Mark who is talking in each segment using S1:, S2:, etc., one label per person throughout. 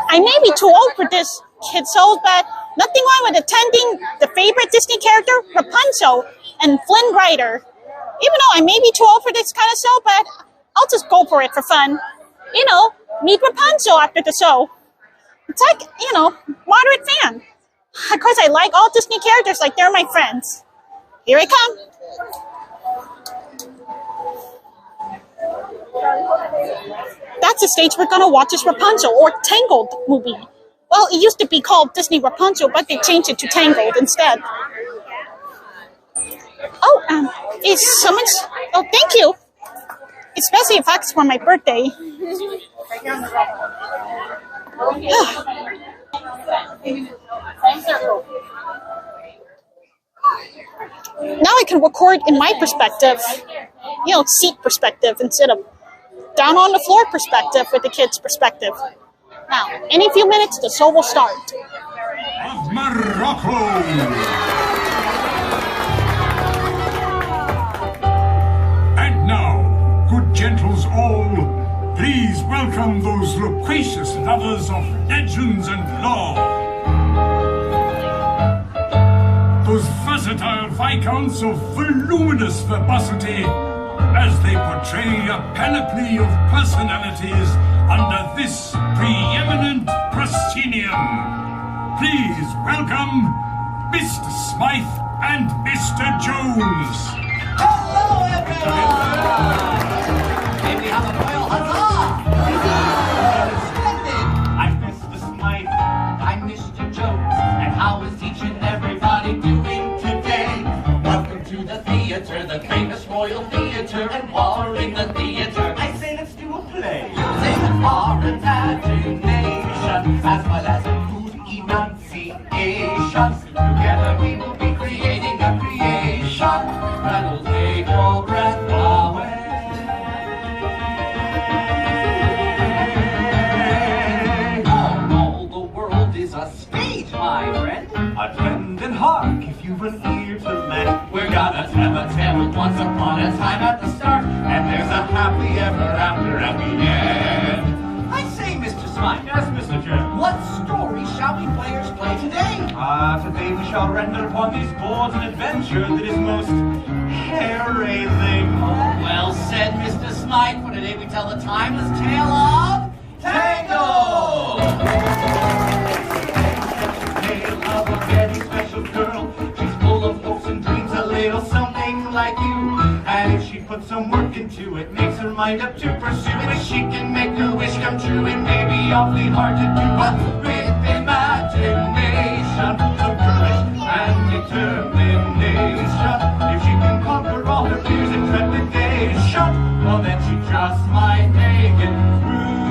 S1: I may be too old for this, Kid Soul, but nothing wrong with attending the favorite Disney character, Rapunzel, and Flynn Rider. Even though I may be too old for this kind of show, but I'll just go for it for fun. You know, meet Rapunzel after the show. It's like, you know, moderate fan. Of course, I like all Disney characters like they're my friends. Here I come. That's the stage we're gonna watch this Rapunzel or Tangled movie. Well, it used to be called Disney Rapunzel, but they changed it to Tangled instead. Oh, is someone's... Oh, thank you. Especially if it's for my birthday. Now I can record in my perspective, you know, seat perspective instead of down on the floor perspective with the kids' perspective. Now, in a few minutes, the show will start.
S2: Of Morocco! And now, good gentles all, please welcome those loquacious lovers of legends and lore. Those versatile viscounts of voluminous verbosity as they portray a panoply of personalities under this preeminent proscenium. Please welcome Mr. Smythe and Mr. Jones.
S3: Hello, everyone! May we have a royal huzzah! Splendid! I'm Mr. Smythe. I'm Mr. Jones. And how is each and everybody doing today? Welcome to the theater, the famous Royal Theater, and while in the theater, I say let's do a play. Using our imagination, as well as food enunciation. Together we will be creating a creation that'll take your breath away. All the world is a stage, my friend. Attend and hark if you've an ear to lend. We're gonna tell a tale of once upon a time at the start, and there's a happy ever after at the end. I say, Mr. Smythe.
S2: Yes, Mr. Jones.
S3: What story shall we players play today?
S2: Today we shall render upon these boards an adventure that is most hair-raising.
S3: Well said, Mr. Smythe, for today we tell the timeless tale of Tango! Tale of a very special girl. She's full of hopes and dreams, a little something like you. And if she puts some work into it, makes her mind up to pursue it, she can make her wish come true. It may be awfully hard to do, but with imagination, some courage and determination, if she can conquer all her fears and trepidation, well then she just might make it through.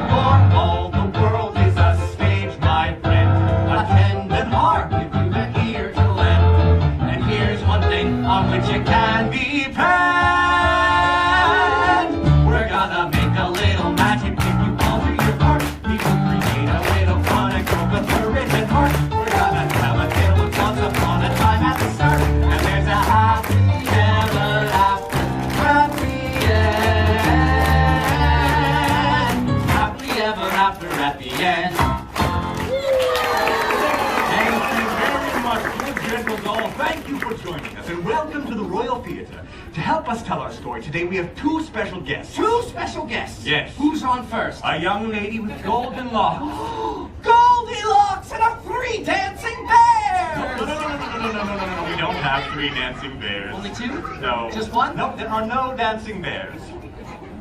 S3: For all the world is a stage, my friend. Attend and hark if you've an ear to lend. And here's one thing on which you can depend. We're gonna make a little magic if you all do your part. We will create a little fun and go with courage and heart. We're gonna tell a tale of once upon a time at the start, and there's a happy ever after at the end. Happy ever after at the end.
S2: Thank you very much, good gentles all. Thank you for joining us, and welcome to the Royal Theater. To help us tell our story today, we have two special guests.
S3: Two special guests.
S2: Yes.
S3: Who's on first?
S2: A young lady with golden locks.
S3: Goldilocks and a three dancing bears!
S2: No. We don't have three dancing bears.
S3: Only two?
S2: No.
S3: Just one?
S2: No, there are no dancing bears.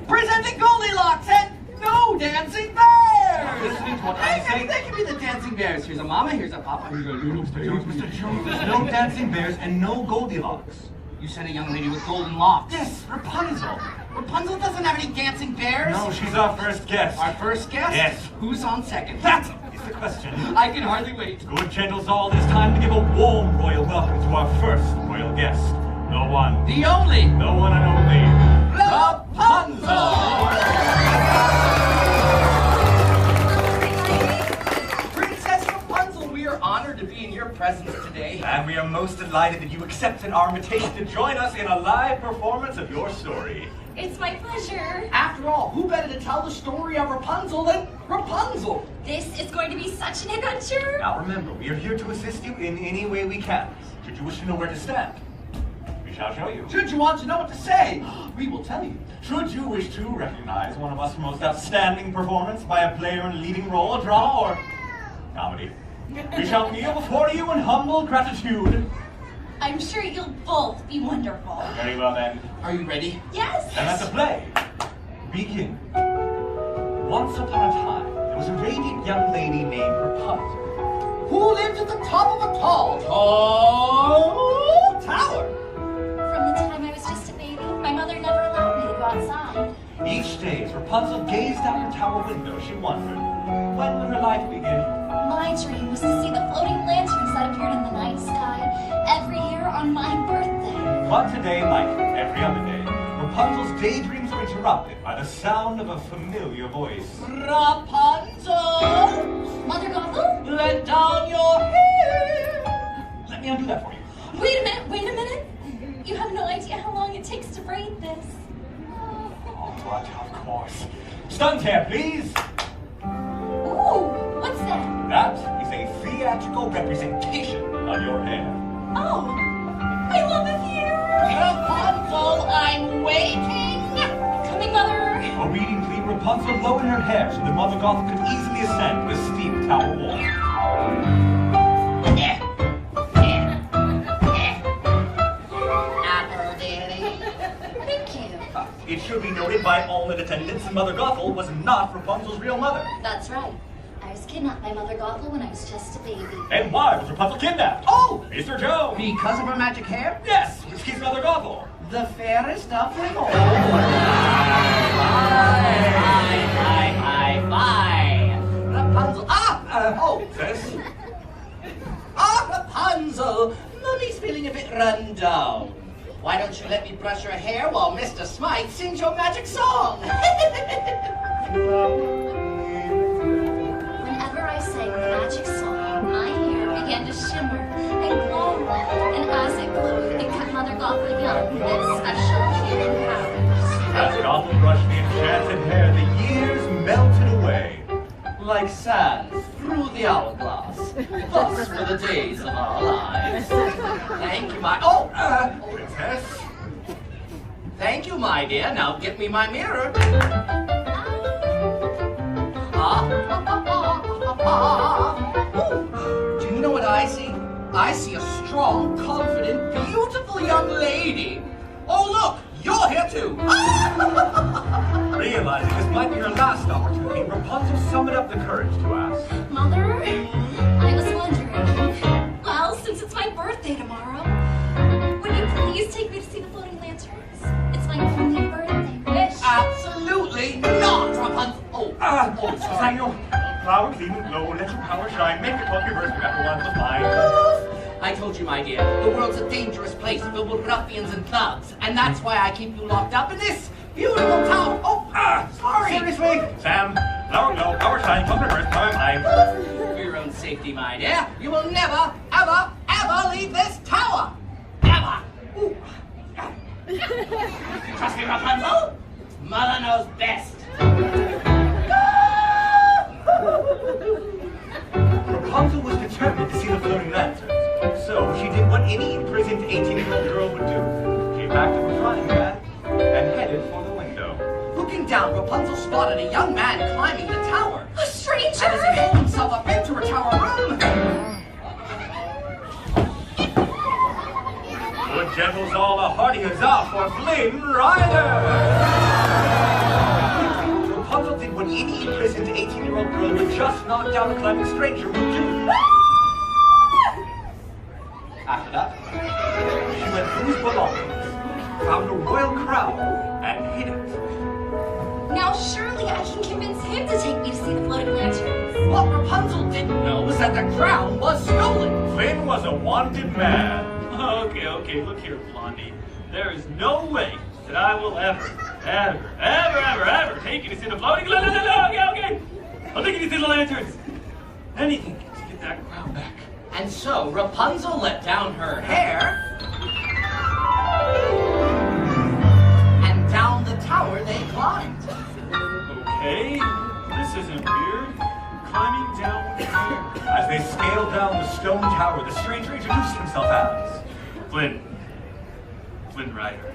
S3: Presenting Goldilocks and no dancing bears!
S2: Listening to what I say.
S3: They can be the dancing bears. Here's a mama, here's a papa, here's a little
S2: Mr. Jones, there's no dancing bears and no Goldilocks.
S3: You said a young lady with golden locks.
S2: Yes, Rapunzel.
S3: Rapunzel doesn't have any dancing bears?
S2: No, she's our first guest.
S3: Our first guest?
S2: Yes.
S3: Who's on second?
S2: That is the question.
S3: I can hardly wait.
S2: Good gentles all, it is time to give a warm royal welcome to our first royal guest. No one.
S3: The only.
S2: No one and only.
S3: Rapunzel! Princess Rapunzel, we are honored to be in your presence today.
S2: And we are most delighted that you accepted our invitation to join us in a live performance of your story.
S4: It's my pleasure.
S3: After all, who better to tell the story of Rapunzel than Rapunzel?
S4: This is going to be such an adventure.
S3: Now remember, we are here to assist you in any way we can. Should you wish to know where to stand, we shall show you. Should you want to know what to say, we will tell you. Should you wish to recognize one of us most outstanding performance by a player in a leading role, a drama, or comedy, we shall kneel before you in humble gratitude.
S4: I'm sure you'll both be wonderful.
S3: Very well then. Are you ready?
S4: Yes.
S3: Then let the play begin. Once upon a time, there was a radiant young lady named Rapunzel, who lived at the top of a tall tower.
S4: From the time I was just a baby, my mother never allowed me to go outside.
S3: Each day, as Rapunzel gazed out her tower window, she wondered, when would her life begin?
S4: My dream was to see the floating lanterns that appeared in the night sky every year on my birthday.
S3: But today, like every other day, Rapunzel's daydreams were interrupted by the sound of a familiar voice. Rapunzel!
S4: Mother Gothel?
S3: Let down your hair! Let me undo that for you.
S4: Wait a minute. You have no idea how long it takes to braid this.
S3: Oh, but of course. Stunt hair, please!
S4: Ooh, what's that?
S3: That is a theatrical representation of your hair.
S4: Oh, I love it here.
S3: Rapunzel, I'm waiting!
S4: Coming, Mother.
S3: Obediently, Rapunzel lowered her hair so that Mother Gothel could easily ascend the steep tower wall.
S4: Apple, Daddy. Thank you.
S3: It should be noted by all in attendance that Mother Gothel was not Rapunzel's real mother.
S4: That's right. I was kidnapped by Mother Gothel when I was just a baby.
S3: And why was Rapunzel kidnapped? Oh, Mr. Joe!
S5: Because of her magic hair?
S3: Yes, which keeps Mother Gothel.
S5: The fairest of them all. Bye. Rapunzel.
S3: Sis?
S5: Rapunzel. Mummy's feeling a bit run down. Why don't you let me brush her hair while Mr. Smite sings your magic song?
S4: Whenever I sang the magic song, my hair began to shimmer and glow. And as it glowed, it kept Mother Gothel young with special healing powers.
S3: As Gothel brushed the enchanted hair, the years melted away.
S5: Like sand through the hourglass. Thus were the days of our lives. Thank you, my...
S3: Princess?
S5: Thank you, my dear. Now get me my mirror. Do you know what I see? I see a strong, confident, beautiful young lady. Oh, look! You're here too!
S3: Realizing this might be her last opportunity, Rapunzel summoned up the courage to ask.
S4: Mother, I was wondering, well, since it's my birthday tomorrow, would you please take me to see the floating lanterns? It's my only birthday wish.
S5: Absolutely not, Rapunzel!
S3: Samuel, flower clean and glow, let your power shine, make it what your birthday after one was mine.
S5: I told you, my dear, the world's a dangerous place filled with ruffians and thugs, and that's why I keep you locked up in this beautiful town. Sorry.
S3: Seriously? Sam, flower glow, power shine, come to birth, power mine.
S5: For your own safety, my dear, you will never, ever, ever leave this tower. Ever. Trust me, Rapunzel. Mother knows best.
S3: Rapunzel was determined to see the floating lanterns, so she did what any imprisoned 18-year-old girl would do. Came back to her frying pan and headed for the window.
S5: Looking down, Rapunzel spotted a young man climbing the tower.
S4: A stranger!
S5: And as he pulled himself up into her tower room...
S3: Good gentles all, a hearty huzzah for Flynn Rider! Rapunzel did what any imprisoned 18-year-old girl would just knock down a climbing stranger would do. After that, she went through his belongings, found a royal crown, and hid it.
S4: Now surely I can convince him to take me to see the floating lanterns.
S5: What Rapunzel didn't know was that the crown was stolen.
S3: Flynn was a wanted man.
S6: Okay, look here, Blondie. There is no way that I will ever take you to see the floating... Okay. I'll take you to see the lanterns. Anything to get that crown back.
S5: And so Rapunzel let down her hair and down the tower.
S6: scaled down the stone tower, the stranger introduced himself as Flynn Rider.